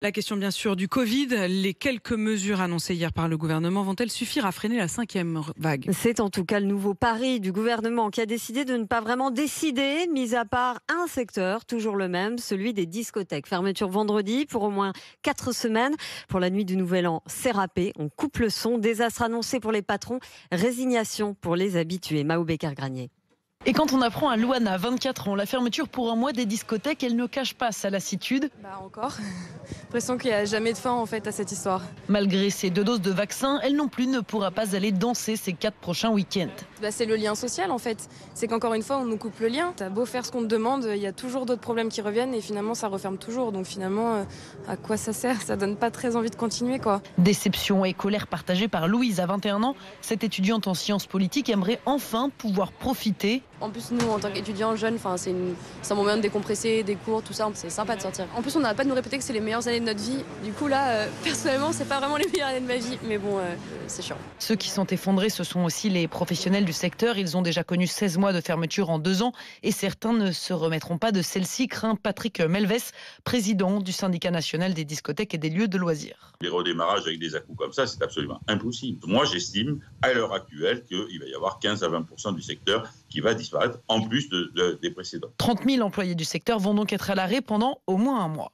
La question bien sûr du Covid, les quelques mesures annoncées hier par le gouvernement vont-elles suffire à freiner la cinquième vague ? C'est en tout cas le nouveau pari du gouvernement qui a décidé de ne pas vraiment décider, mis à part un secteur, toujours le même, celui des discothèques. Fermeture vendredi pour au moins 4 semaines. Pour la nuit du Nouvel An, c'est râpé, on coupe le son. Désastre annoncé pour les patrons, résignation pour les habitués. Mao Bécard-Granier. Et quand on apprend à Louana, 24 ans, la fermeture pour un mois des discothèques, elle ne cache pas sa lassitude. Encore. L'impression qu'il n'y a jamais de fin en fait à cette histoire. Malgré ses 2 doses de vaccin, elle non plus ne pourra pas aller danser ces 4 prochains week-ends. C'est le lien social en fait. C'est qu'encore une fois on nous coupe le lien. T'as beau faire ce qu'on te demande, il y a toujours d'autres problèmes qui reviennent et finalement ça referme toujours. Donc finalement à quoi ça sert ? Ça donne pas très envie de continuer quoi. Déception et colère partagée par Louise à 21 ans. Cette étudiante en sciences politiques aimerait enfin pouvoir profiter. En plus, nous, en tant qu'étudiants jeunes, c'est un moment de décompresser, des cours, tout ça. C'est sympa de sortir. En plus, on n'arrête pas de nous répéter que c'est les meilleures années de notre vie. Du coup, là, personnellement, c'est pas vraiment les meilleures années de ma vie. Mais bon, c'est chiant. Ceux qui sont effondrés, ce sont aussi les professionnels du secteur. Ils ont déjà connu 16 mois de fermeture en 2 ans. Et certains ne se remettront pas de celle-ci, craint Patrick Melves, président du syndicat national des discothèques et des lieux de loisirs. Les redémarrages avec des à-coups comme ça, c'est absolument impossible. Moi, j'estime, à l'heure actuelle, qu'il va y avoir 15 à 20% du secteur qui va disparaître, en plus des précédents. 30 000 employés du secteur vont donc être à l'arrêt pendant au moins un mois.